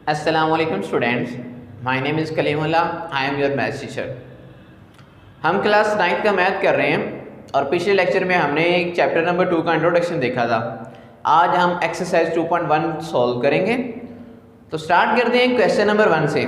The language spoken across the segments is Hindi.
अस्सलाम वालेकुम students, my name is Kalimullah, I am your maths teacher. हम क्लास 9th का मैथ कर रहे हैं और पिछले लेक्चर में हमने एक चैप्टर नंबर 2 का इंट्रोडक्शन देखा था। आज हम एक्सरसाइज 2.1 सॉल्व करेंगे। तो स्टार्ट करते हैं क्वेश्चन नंबर 1 से।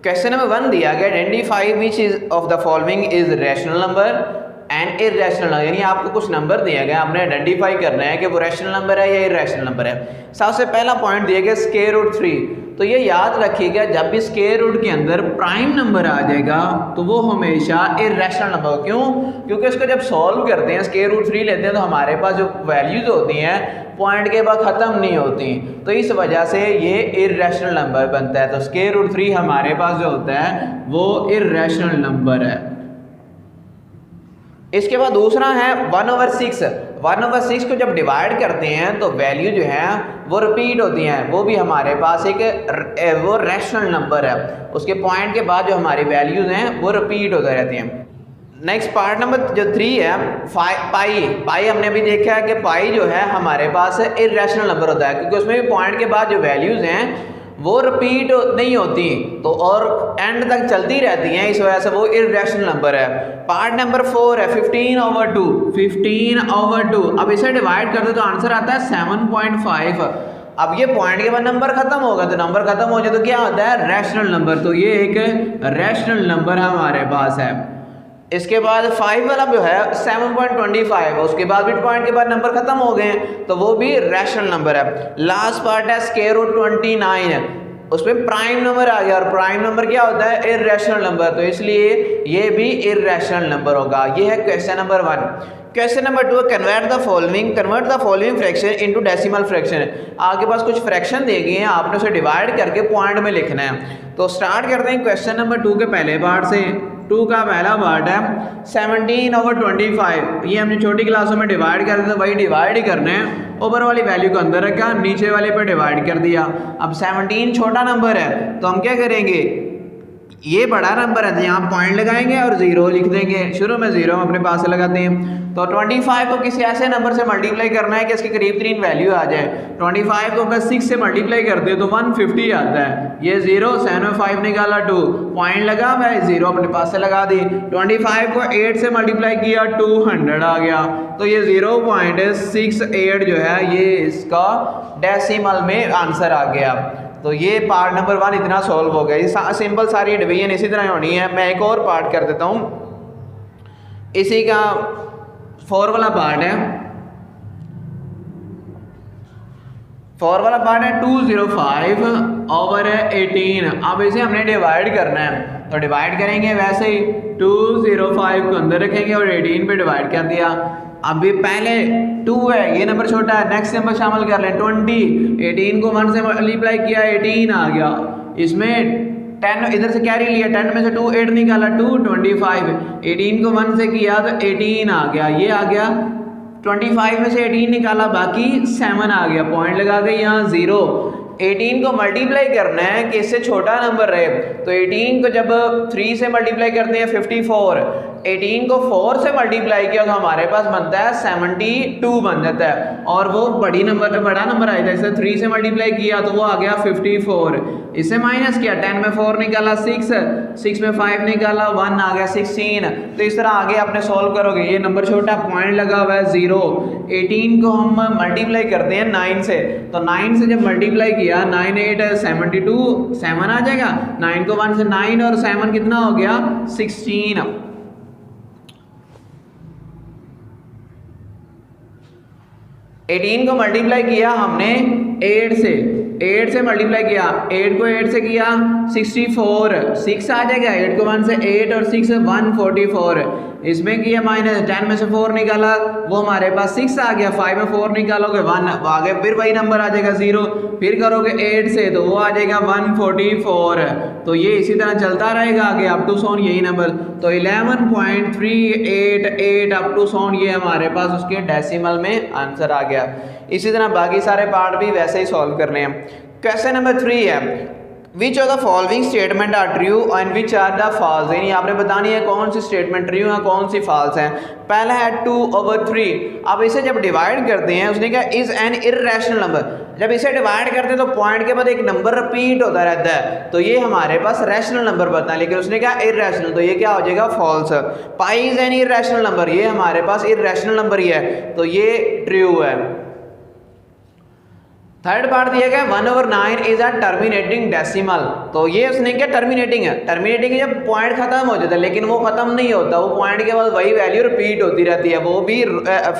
क्वेश्चन नंबर 1 दिया गया, identify which is of the following is rational number and irrational number. यानी आपको कुछ नंबर दिया गया, आपने आइडेंटिफाई करना है कि वो रैशनल नंबर है या इर्रेशनल नंबर है। सबसे पहला पॉइंट दिया गया स्क्वायर रूट 3। तो ये याद रखिएगा, जब भी स्क्वायर रूट के अंदर प्राइम नंबर आ जाएगा तो वो हमेशा इर्रेशनल नंबर हो। क्यों? क्योंकि उसको जब सॉल्व करते हैं, स्क्वायर रूट 3 लेते हैं, तो हमारे पास जो वैल्यूज होती हैं पॉइंट के बाद ख़त्म नहीं होती, तो इस वजह से ये इर्रेशनल नंबर बनता है। तो स्क्वायर रूट 3 हमारे पास जो होता है वो इर्रेशनल नंबर है। इसके बाद दूसरा है 1/6। 1/6 को जब डिवाइड करते हैं तो वैल्यू जो है वो रिपीट होती हैं, वो भी हमारे पास एक वो रैशनल नंबर है। उसके पॉइंट के बाद जो हमारी वैल्यूज हैं वो रिपीट होते रहती हैं। नेक्स्ट पार्ट नंबर जो 3 है पाई हमने भी देखा है कि पाई जो है हमारे पास इर्रेशनल नंबर होता है, क्योंकि उसमें भी पॉइंट के बाद जो वैल्यूज हैं वो रिपीट नहीं होती तो और एंड तक चलती रहती हैं, इस वजह से वो इर्रेशनल नंबर है। पार्ट नंबर 4 है 15/2। 15/2 अब इसे डिवाइड कर दो तो आंसर आता है 7.5। अब ये पॉइंट के बाद नंबर खत्म होगा, तो नंबर खत्म हो जाए तो क्या होता है? Rational number. तो ये एक रैशनल नंबर हमारे पास है। इसके बाद 5 वाला जो है 7.25, उसके बाद भी पॉइंट के बाद नंबर खत्म हो गए हैं तो वो भी रैशनल नंबर है। लास्ट पार्ट है स्क्वायर रूट 29, उसमें प्राइम नंबर आ गया, और प्राइम नंबर क्या होता है? इर्रेशनल नंबर, तो इसलिए ये भी इर्रेशनल नंबर होगा। ये है question number 1। Question number 2, convert the following fraction into decimal fraction. आपके पास कुछ फ्रैक्शन दे गए हैं, आपने उसे डिवाइड करके पॉइंट में लिखना है। तो स्टार्ट करते हैं क्वेश्चन नंबर 2 के पहले पार्ट से। 2 का पहला पार्ट है 17/25। ये हमने छोटी क्लासों में डिवाइड कर दिया, वही डिवाइड ही करना है। ऊपर वाली वैल्यू को अंदर रखा, नीचे वाले पे डिवाइड कर दिया। अब 17 छोटा नंबर है तो हम क्या करेंगे, ये बड़ा नंबर है तो यहाँ पॉइंट लगाएंगे और 0 लिख देंगे। शुरू में 0 हम अपने पास से लगाते हैं। तो 25 को किसी ऐसे नंबर से मल्टीप्लाई करना है कि इसके करीब 3 वैल्यू आ जाए। 25 को अगर 6 से मल्टीप्लाई करते हैं तो 150 आता है। ये 0 7 में 5 निकाला 2, पॉइंट लगा, मैं 0 अपने पास से लगा दी। 25 को 8 से मल्टीप्लाई किया 200 आ गया। तो ये 0.68 जो है ये इसका डेसिमल में आंसर आ गया। तो ये पार्ट नंबर 1 इतना सॉल्व हो गया। सिंपल सारी डिवीजन इसी तरह होनी है। मैं एक और पार्ट कर देता हूँ, इसी का 4 वाला पार्ट है। 4 वाला पार्ट है 205/18। अब इसे हमने डिवाइड करना है, तो डिवाइड करेंगे वैसे ही 205 को अंदर रखेंगे और 18 पे डिवाइड कर दिया। अभी पहले 2 है, ये नंबर छोटा है, नेक्स्ट नंबर शामिल कर लें 20। 18 को 1 से मल्टीप्लाई किया 18 आ गया। इसमें 10 इधर से कैरी लिया, 10 में से 2 8 निकाला 225। 18 को 1 से किया तो 18 आ गया, ये आ गया। 25 में से 18 निकाला, बाकी 7 आ गया, पॉइंट लगा के यहाँ 0। 18 को मल्टीप्लाई करना है कि इससे छोटा नंबर रहे, तो 18 को जब 3 से मल्टीप्लाई करते हैं 54। 18 को 4 से मल्टीप्लाई किया तो हमारे पास बनता है 72 बन जाता है, और वो बड़ा नंबर आया था। इसे 3 से मल्टीप्लाई किया तो वो आ गया 54। इसे माइनस किया, 10 में 4 निकाला 6 में 5 निकाला 1 आ गया 16। तो इस तरह आगे आपने सॉल्व करोगे। ये नंबर छोटा, पॉइंट लगा हुआ है 0। 18 को हम मल्टीप्लाई करते हैं 9 से, तो 9 से जब मल्टीप्लाई किया 9 8 72, 7 आ जाएगा। 9 को 1 से 9 और 7 कितना हो गया? 16। 18 को मल्टीप्लाई किया हमने 8 से मल्टीप्लाई किया, 8 को 8 से किया 64, 6 आ जाएगा। 8 को 1 से 8 और 6 144। इसमें किया माइनस, 10 में से 4 निकाला वो हमारे पास 6 आ गया। 5 में 4 निकालोगे 1 आगे, फिर वही नंबर आ जाएगा 0। फिर करोगे 8 से तो वो आ जाएगा 144। तो ये इसी तरह चलता रहेगा आगे अप टू सोन यही नंबर। तो 11.388 अप टू सोन ये हमारे पास उसके डेसिमल में आंसर आ गया। इसी तरह बाकी सारे पार्ट भी वैसे ही सॉल्व करने हैं। क्वेश्चन नंबर 3 है which of the following statement are true and which are the false, यानी आपने बतानी है कौन सी स्टेटमेंट ट्रू है कौन सी फॉल्स है। पहला है 2/3। अब इसे जब डिवाइड करते हैं उसने कहा इज एन इर्रेशनल नंबर, जब इसे डिवाइड करते हैं तो पॉइंट के बाद एक नंबर रिपीट होता रहता है, तो ये हमारे पास रैशनल नंबर बनता है, लेकिन उसने कहा इर्रेशनल, तो ये क्या हो जाएगा false. Pi is an irrational number, ये हमारे पास इर्रेशनल नंबर ही है, तो ये ट्रू है। थर्ड पार्ट दिया गया 1/9 इज अ टर्मिनेटिंग डेसिमल, तो ये उसने क्या टर्मिनेटिंग है, टर्मिनेटिंग है जब पॉइंट खत्म हो जाता है, लेकिन वो खत्म नहीं होता, वो पॉइंट के बाद वही वैल्यू रिपीट होती रहती है, वो भी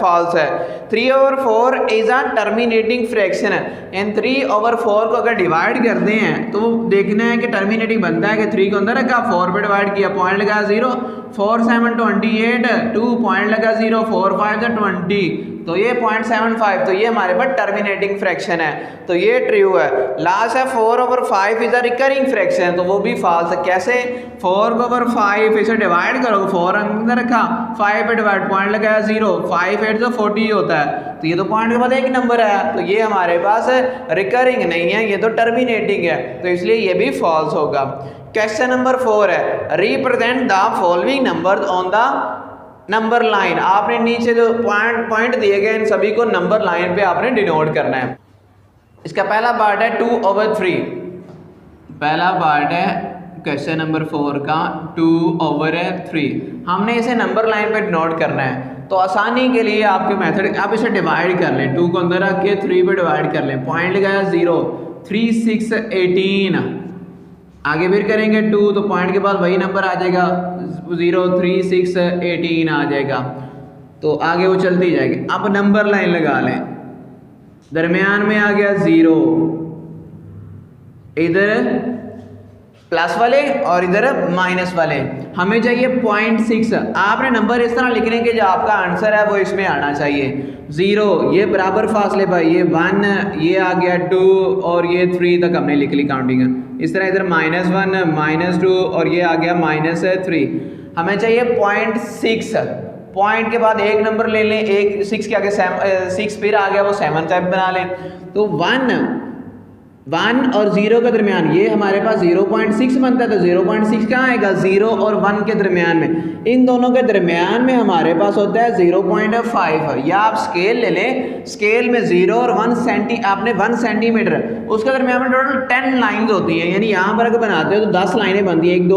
फॉल्स है। 3/4 इज अ टर्मिनेटिंग फ्रैक्शन है, इन 3/4 को अगर डिवाइड करते हैं तो देखना है कि टर्मिनेटिंग बनता है कि 3 को अंदर रखा, 4 पे डिवाइड किया, पॉइंट लगा 0, 4 7 28, 2 पॉइंट लगा 0, 4 5 20, तो ये 0.75, तो ये हमारे पास टर्मिनेटिंग फ्रैक्शन है, तो ये ट्रू है। लास्ट है 4/5 इज अ रिकरिंग फ्रैक्शन, तो वो भी फॉल्स है। कैसे 4/5 इसे डिवाइड करोगे, 4 अंदर रखा, 5 पे डिवाइड, पॉइंट लगाया 0, 5 8 40 होता है, तो ये तो पॉइंट के बाद एक नंबर है, तो ये हमारे पास रिकरिंग नहीं है, ये तो टर्मिनेटिंग है, तो इसलिए ये भी फॉल्स होगा। क्वेश्चन नंबर 4 है represent the following number on the number line, आपने नीचे जो पॉइंट दिए गए इन सभी को नंबर लाइन पे आपने डिनोट करना है। इसका पहला पार्ट है 2/3, पहला पार्ट है क्वेश्चन नंबर 4 का 2/3, हमने इसे नंबर लाइन पे डिनोट करना है, तो आसानी के लिए आपके मेथड आप इसे डिवाइड कर लें, 2 को अंदर रख के 3 पे डिवाइड कर लें, पॉइंट लगाया 0, 3 6 18, आगे फिर करेंगे 2 तो पॉइंट के बाद वही नंबर आ जाएगा 0, 3 6 18 आ जाएगा, तो आगे वो चलती जाएगी। अब नंबर लाइन लगा लें, दरमियान में आ गया 0, इधर प्लस वाले और इधर माइनस वाले, हमें चाहिए 0.6, आपने नंबर इस तरह लिखने के जो आपका आंसर है वो इसमें आना चाहिए। 0 ये बराबर फासले पर, ये 1 ये आ गया 2 और ये 3 तक हमने लिख ली काउंटिंग, इस तरह इधर -1 -2 और ये आ गया -3, हमें चाहिए 0.6, पॉइंट के बाद एक नंबर ले लें, एक 6 के आगे 6 फिर आ गया वो 7 टाइप बना लें, तो 1 और 0 के दरमियान ये हमारे पास 0.6 बनता है, तो 0.6 कहाँ आएगा 0 और 1 के दरमियान में, इन दोनों के दरमियान में हमारे पास होता है 0.5, या आप स्केल ले लें, स्केल में 0 और 1 आपने 1 सेंटीमीटर, उसके दरमियान में टोटल 10 लाइन्स होती हैं, यानी यहाँ पर अगर बनाते हो तो 10 लाइनें बनती हैं, 1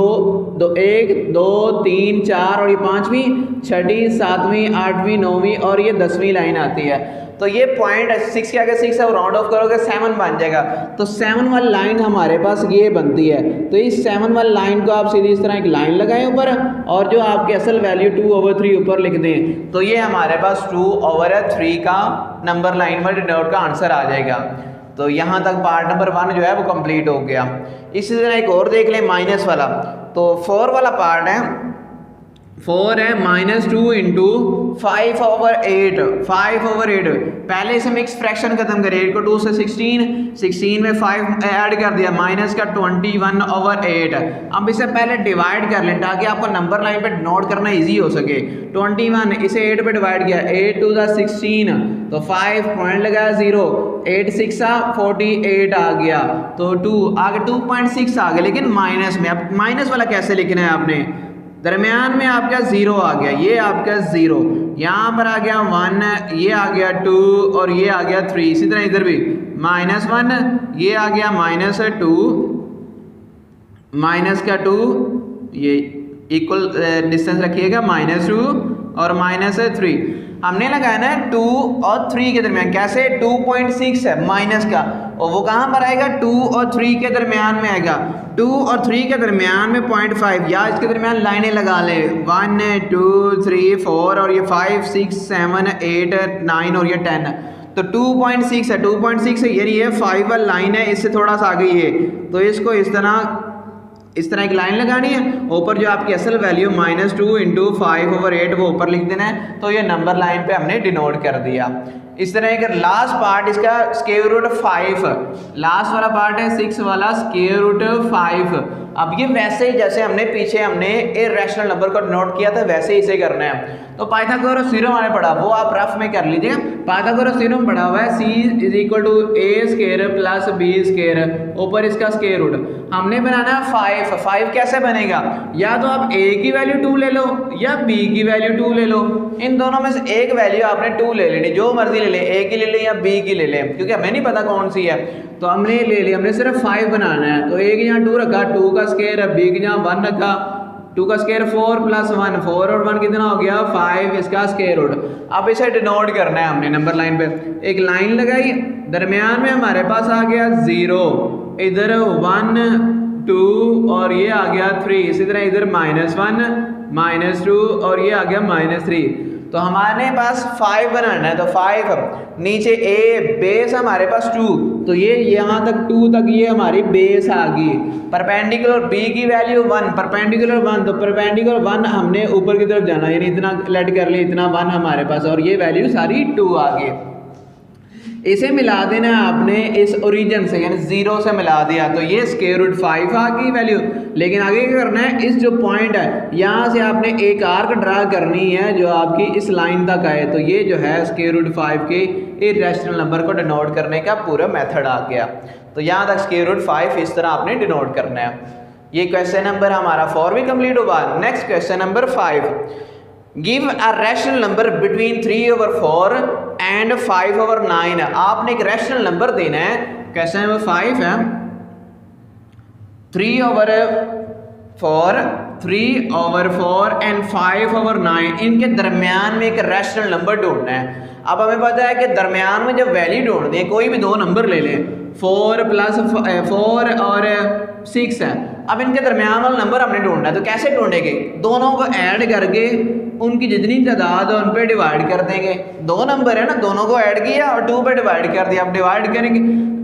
2 3 4 और ये 5वीं 6वीं 7वीं 8वीं 9वीं और ये 10वीं लाइन आती है, तो ये पॉइंट 6 के आगे 6 है, राउंड ऑफ करोगे 7 बन जाएगा, तो 7 वाली लाइन हमारे पास ये बनती है, तो इस 7 वाली लाइन को आप सीधी इस तरह एक लाइन लगाएं ऊपर और जो आपकी असल वैल्यू 2/3 ऊपर लिख दें, तो ये हमारे पास 2/3 का नंबर लाइन पर डिनोट का आंसर आ जाएगा। तो यहाँ तक पार्ट नंबर 1 जो है वो कंप्लीट हो गया। इसी तरह एक और देख लें माइनस वाला, तो 4 वाला पार्ट है, 4 है -2 × 5/8, 5/8, पहले से मिक्स फ्रैक्शन खत्म करें, 8 को 2 से 16 में 5 ऐड कर दिया, माइनस का 21/8, अब इसे पहले डिवाइड कर लें ताकि आपको नंबर लाइन पे नोट करना इजी हो सके। 21 इसे 8 पे डिवाइड किया, 8 2 16, तो 5 पॉइंट लगाया 0, 8 6 48 आ गया, तो 2 आगे 2.6 आ गया, लेकिन माइनस में, अब माइनस वाला कैसे लिखना है आपने, दरमियान में आपका 0 आ गया, ये आपका 0, यहाँ पर आ गया 1, ये आ गया 2 और ये आ गया 3, इसी तरह इधर भी -1, ये आ गया -2, माइनस का 2, ये इक्वल डिस्टेंस रखिएगा, -2 और -3, हमने लगाया ना 2 और 3 के दरमियान, कैसे 2.6 है माइनस का, और वो कहाँ पर आएगा 2 और 3 के दरमियान में आएगा, 2 और 3 के दरमियान में 0.5, या इसके दरमियान लाइनें लगा ले, 1 2 3 4 और ये 5 6 7 8 9 और ये 10, तो 2.6 है, 2.6 है, यानी ये 5 वाली लाइन है, इससे थोड़ा सा आगे ये, तो इसको इस तरह एक लाइन लगानी है, ऊपर जो आपकी असल वैल्यू -2 × 5/8 वो ऊपर लिख देना है, तो ये नंबर लाइन पे हमने डिनोट कर दिया। इस तरह का लास्ट पार्ट इसका स्क्वायर रूट 5, लास्ट वाला पार्ट है 6 वाला स्क्वायर रूट 5। अब ये वैसे ही जैसे हमने पीछे हमने इरेशनल नंबर को नोट किया था वैसे ही इसे करना है। तो पाइथागोरस थ्योरम हमें पढ़ा वो आप रफ में कर लीजिए। पाइथागोरस थ्योरम पढ़ा हुआ है c = a square plus b square ऊपर इसका स्क्वायर रूट। हमने बनाना है 5 कैसे बनेगा, या तो आप a की वैल्यू 2 ले लो या b की वैल्यू 2 ले लो, इन दोनों में से एक वैल्यू आपने 2 ले लेनी, जो मर्जी ले ले, a की ले ले या b की ले ले, क्योंकि हमें नहीं पता कौन सी है। तो हमने ले लिया, हमने सिर्फ 5 बनाना है। तो a की यहाँ 2 रखा, 2 का स्क्वायर, b की यहाँ 1 रखा, 2 का स्क्वायर 4 प्लस 1, 4 और 1 कितना हो गया 5, इसका स्क्वायर रूट। अब इसे डिनोट करना है हमने नंबर लाइन पे, एक लाइन लगाई, दरमियान में हमारे पास आ गया 0, इधर 1 2 और ये आ गया 3, इसी तरह इधर -1 -2 और ये आ गया -3। तो हमारे पास 5 बनाना है, तो 5 नीचे a बेस हमारे पास 2, तो ये यहाँ तक 2 तक ये हमारी बेस आ गई। परपेंडिकुलर b की वैल्यू 1, परपेंडिकुलर 1, तो परपेंडिकुलर 1 हमने ऊपर की तरफ जाना, यानी इतना लेट कर लिया, इतना 1 हमारे पास, और ये वैल्यू सारी 2 आ गई। इसे मिला देना है आपने इस ओरिजिन से, यानी 0 से मिला दिया, तो ये स्क्वायर रूट 5 आ गई वैल्यू। लेकिन आगे क्या करना है, इस जो पॉइंट है यहाँ से आपने एक आर्क ड्रा करनी है जो आपकी इस लाइन तक आए, तो ये जो है स्क्वायर रूट 5 के इरेशनल नंबर को डिनोट करने का पूरा मेथड आ गया। तो यहाँ तक स्क्वायर रूट 5 इस तरह आपने डिनोट करना है। ये क्वेश्चन नंबर हमारा 4 भी कंप्लीट हुआ। Next question number 5, give a rational number between 3/4 and 5/9। आपने एक रैशनल नंबर देना है, क्वेश्चन नंबर 5 है 3/4, 3/4 एंड 5/9, इनके दरमियान में एक रैशनल नंबर ढूंढना है। अब हमें पता है कि दरमियान में जब वैल्यू ढूंढनी है, कोई भी दो नंबर ले लें, 4 + 4 और 6 है। अब इनके दरमियान वाला नंबर हमने ढूंढना है, तो कैसे ढूंढेंगे, दोनों को ऐड करके उनकी जितनी तादाद है उन पे डिवाइड कर देंगे। दो नंबर है ना, दोनों को ऐड किया और 2 पे डिवाइड कर दिया। अब डिवाइड करेंगे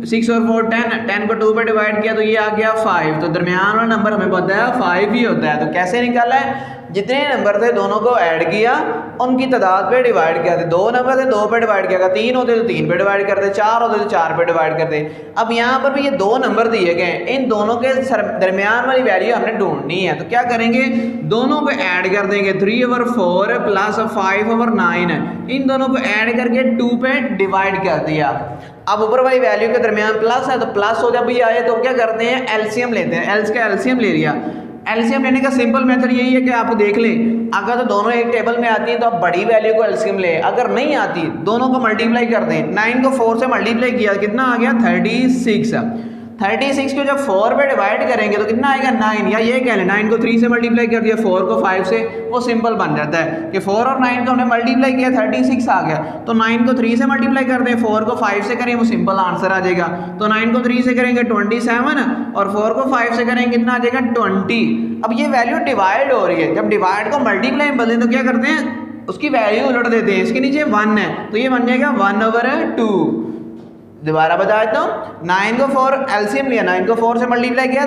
6 और 4 10 को 2 पे डिवाइड किया, तो ये आ गया 5। तो दरमियान वाला नंबर हमें पता है 5 ही होता है। तो कैसे निकाला है, जितने नंबर थे दोनों को ऐड किया, उनकी तादाद पे डिवाइड किया। 2 नंबर थे 2 पे डिवाइड किया, 3 होते तो 3 पे डिवाइड करते, 4 होते तो 4 पे डिवाइड करते। अब यहाँ पर भी ये 2 नंबर दिए गए, इन दोनों के दरमियान वाली वैल्यू हमने ढूंढनी है। तो क्या करेंगे, दोनों को ऐड कर देंगे, 3/4 प्लस 5/9, इन दोनों को ऐड करके 2 पे डिवाइड कर दिया। अब ऊपर वाली वैल्यू के दरमियान प्लस है, तो प्लस हो जब भी आए तो क्या करते हैं, एलसीएम लेते हैं। एल्स का एलसीएम ले लिया। एलसीएम लेने का सिंपल मेथड यही है कि आप देख लें, अगर तो दोनों एक टेबल में आती हैं तो आप बड़ी वैल्यू को एलसीएम ले, अगर नहीं आती दोनों को मल्टीप्लाई कर दें। 9 को 4 से मल्टीप्लाई किया, कितना आ गया 36। 36 को जब 4 पे डिवाइड करेंगे तो कितना आएगा 9, या ये कह लें 9 को 3 से मल्टीप्लाई कर दिया, 4 को 5 से, वो सिंपल बन जाता है कि 4 और 9 को हमने मल्टीप्लाई किया 36 आ गया। तो 9 को 3 से मल्टीप्लाई कर दें, 4 को 5 से करें, वो सिंपल आंसर आ जाएगा। तो 9 को 3 से करेंगे 27 और 4 को 5 से करेंगे कितना आ जाएगा 20। अब ये वैल्यू डिवाइड हो रही है, जब डिवाइड को मल्टीप्लाई में बदलें तो क्या करते हैं, उसकी वैल्यू उलट देते हैं। इसके नीचे 1 है तो ये बन जाएगा 1/2। दोबारा बता देता हूँ, 9 को 4 एलसीएम लिया, 9 को 4 से मल्टीप्लाई किया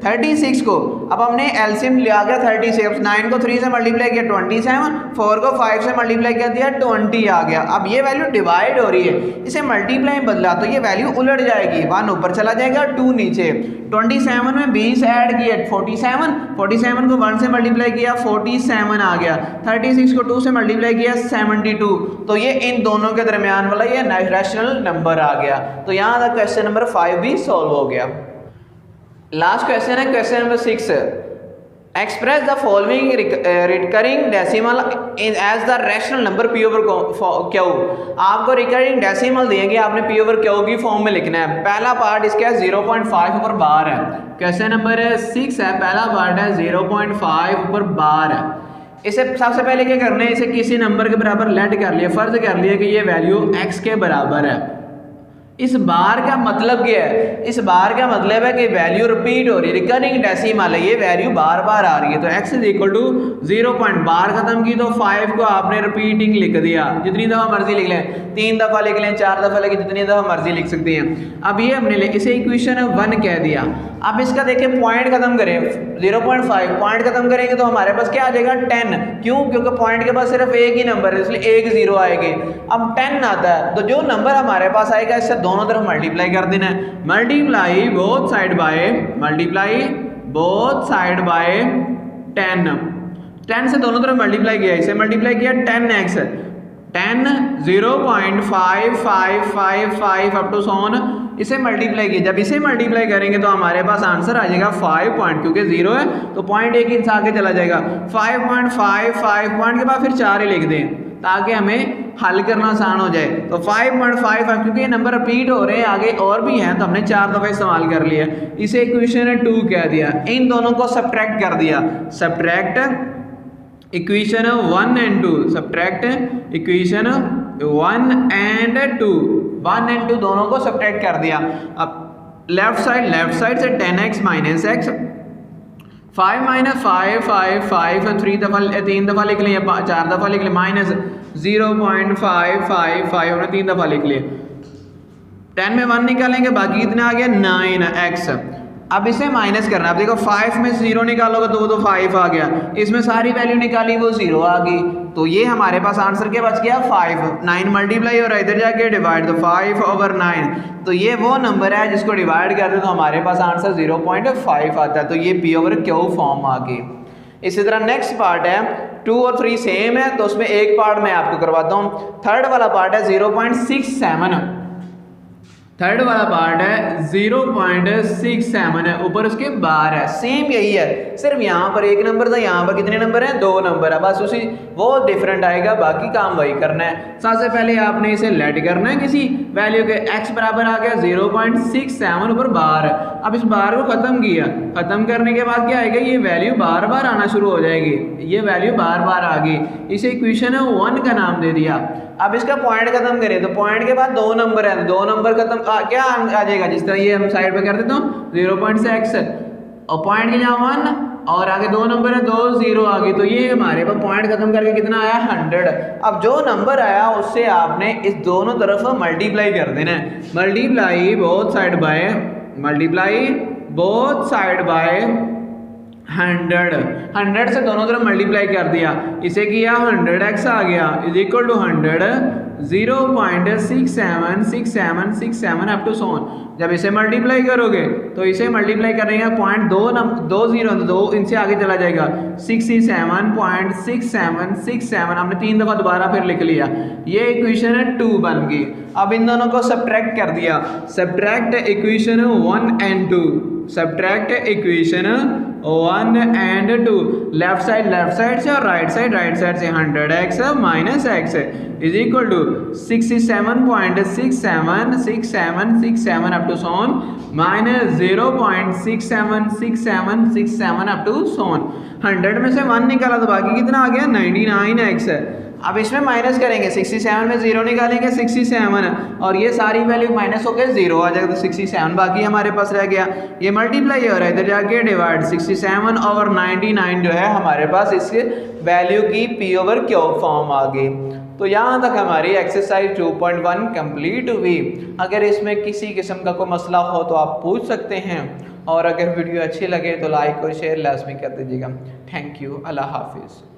36 को, अब हमने एलसीएम लिया गया 36, 9 को 3 से मल्टीप्लाई किया 27, 4 को 5 से मल्टीप्लाई कर दिया 20 आ गया। अब ये वैल्यू डिवाइड हो रही है, इसे मल्टीप्लाई में बदला तो ये वैल्यू उलट जाएगी, 1 ऊपर चला जाएगा 2 नीचे। 27 में 20 ऐड किया 47 को 1 से मल्टीप्लाई किया 47 आ गया, 36 को 2 से मल्टीप्लाई किया 72। तो ये इन दोनों के दरमियान वाला ये रैशनल नंबर आ गया। तो यहाँ तक क्वेश्चन नंबर 5 भी सॉल्व हो गया। लास्ट क्वेश्चन है question number 6, express the following recurring decimal as the rational number P over Q. आपको रिकरिंग डेसिमल देंगे, आपने पी ओवर क्यू की फॉर्म में लिखना है। पहला पार्ट इसका 0.5 ऊपर बार है, क्वेश्चन नंबर 6 है, पहला पार्ट है 0.5 ऊपर बार है। इसे सबसे पहले क्या करना है, इसे किसी नंबर के बराबर लेट कर लिया, फर्ज कर लिया कि ये वैल्यू x के बराबर है। इस बार का मतलब क्या है? इस बार का मतलब है कि वैल्यू रिपीट हो रही है, रिकरिंग डेसिमल है, ये वैल्यू बार बार आ रही है। तो x is equal to 0 point, bar खत्म की तो 5 को आपने रिपीटिंग लिख दिया, जितनी दफ़ा मर्जी लिख लें, 3 दफ़ा लिख लें, 4 दफ़ा लिख, जितनी दफ़ा मर्जी लिख सकते हैं। अब ये हमने इसे इक्वेशन 1 कह दिया। अब इसका देखें पॉइंट खत्म करें 0.5, पॉइंट खत्म करेंगे तो हमारे पास क्या आ जाएगा 10, क्यों? क्योंकि पॉइंट के पास सिर्फ एक ही नंबर है, इसलिए एक जीरो आएगी। अब 10 आता है तो जो नंबर हमारे पास आएगा इससे दोनों तरफ मल्टीप्लाई कर देना है। Multiply both side by, multiply both side by 10, 10 से दोनों तरफ मल्टीप्लाई किया, इसे मल्टीप्लाई किया 10x, 10 0.5555 अप टू सोन, इसे मल्टीप्लाई किया। जब इसे मल्टीप्लाई करेंगे तो हमारे पास आंसर आ जाएगा 5 पॉइंट, क्योंकि 0 है तो पॉइंट एक इंच आगे चला जाएगा। 5.55 पॉइंट के बाद फिर 4 ही लिख दें ताकि हमें हल करना आसान हो जाए। तो 5.55, क्योंकि ये नंबर रिपीट हो रहे हैं, आगे और भी हैं तो हमने 4 दफ़ा इस्तेमाल कर लिया, इसे इक्वेशन 2 कह दिया। इन दोनों को सब्ट्रैक्ट कर दिया, subtract equation 1 and 2, subtract equation 1 and 2, 1 and 2 दोनों को सब्ट्रैक्ट कर दिया। अब लेफ्ट साइड से 10x माइनस एक्स, 5 माइनस 5 3 दफ़ा लिख लें, 4 दफ़ा लिख लें, माइनस 0.555 हमने 3 दफ़ा लिख लिया। 10 में 1 निकालेंगे, बाकी कितना आ गया 9x। अब इसे माइनस करना, अब देखो 5 में 0 निकालोगे तो वो तो 5 आ गया, इसमें सारी वैल्यू निकाली वो 0 आ गई, तो ये हमारे पास आंसर क्या बच गया 5। 9 मल्टीप्लाई हो रहा है, इधर जाके डिवाइड, तो 5/9, तो ये वो नंबर है जिसको डिवाइड कर दे तो हमारे पास आंसर 0.5 आता है, तो ये P/Q फॉर्म आ गई। इसी तरह नेक्स्ट पार्ट है 2 और 3 सेम है, तो उसमें एक पार्ट मैं आपको करवाता हूँ। थर्ड वाला पार्ट है 0.67, थर्ड वाला पार्ट है 0.67 है, ऊपर उसके बार है, सेम यही है, सिर्फ यहाँ पर एक नंबर था, यहाँ पर कितने नंबर हैं 2 नंबर है, बस उसी वो डिफरेंट आएगा, बाकी काम वही करना है। सबसे पहले आपने इसे लेट करना है किसी वैल्यू के, x बराबर आ गया 0.67, ऊपर बार है। अब इस बार को खत्म किया, खत्म करने के बाद क्या आएगा, ये वैल्यू बार बार आना शुरू हो जाएगी, ये वैल्यू बार बार आ गई, इसे इक्वेशन 1 का नाम दे दिया। अब इसका पॉइंट खत्म करें तो पॉइंट के बाद 2 नंबर है, 2 नंबर खत्म क्या आ जाएगा, जिस तरह ये हम साइड पे कर देता हूँ 0.6 और पॉइंट के जहाँ 1 और आगे 2 नंबर है, 2 0 आ गई, तो ये हमारे पास पॉइंट खत्म करके कितना आया 100। अब जो नंबर आया उससे आपने इस दोनों तरफ मल्टीप्लाई कर देना है, multiply both side by, multiply both side by 100 से दोनों तरफ मल्टीप्लाई कर दिया, इसे किया 100x आ गया is equal to 100 0.676767 up to so on. जब इसे मल्टीप्लाई करोगे तो इसे मल्टीप्लाई करेंगे पॉइंट 2 0 2 इनसे आगे चला जाएगा 67.6767, हमने 3 दफ़ा दोबारा फिर लिख लिया, ये इक्वेशन 2 बन गई। अब इन दोनों को सब्ट्रैक्ट कर दिया, subtract equation 1 and 2, subtract equation 1 and 2, left side से और राइट साइड से 100x minus x is equal to 67.676767 up to so on minus 0.676767 up to so on. 100 में से 1 निकाला तो बाकी कितना आ गया 99x है। अब इसमें माइनस करेंगे, 67 में 0 निकालेंगे 67 और ये सारी वैल्यू माइनस होकर 0 आ जाएगा, तो 67 बाकी हमारे पास रह गया, ये मल्टीप्लाई हो रहा है, इधर जाके डिवाइड, 67/99 जो है हमारे पास इसके वैल्यू की P/Q फॉर्म आ गई। तो यहाँ तक हमारी एक्सरसाइज 2.1 कंप्लीट हुई। अगर इसमें किसी किस्म का कोई मसला हो तो आप पूछ सकते हैं, और अगर वीडियो अच्छी लगे तो लाइक और शेयर लाजमी कर दीजिएगा। थैंक यू, अल्लाह हाफिज़।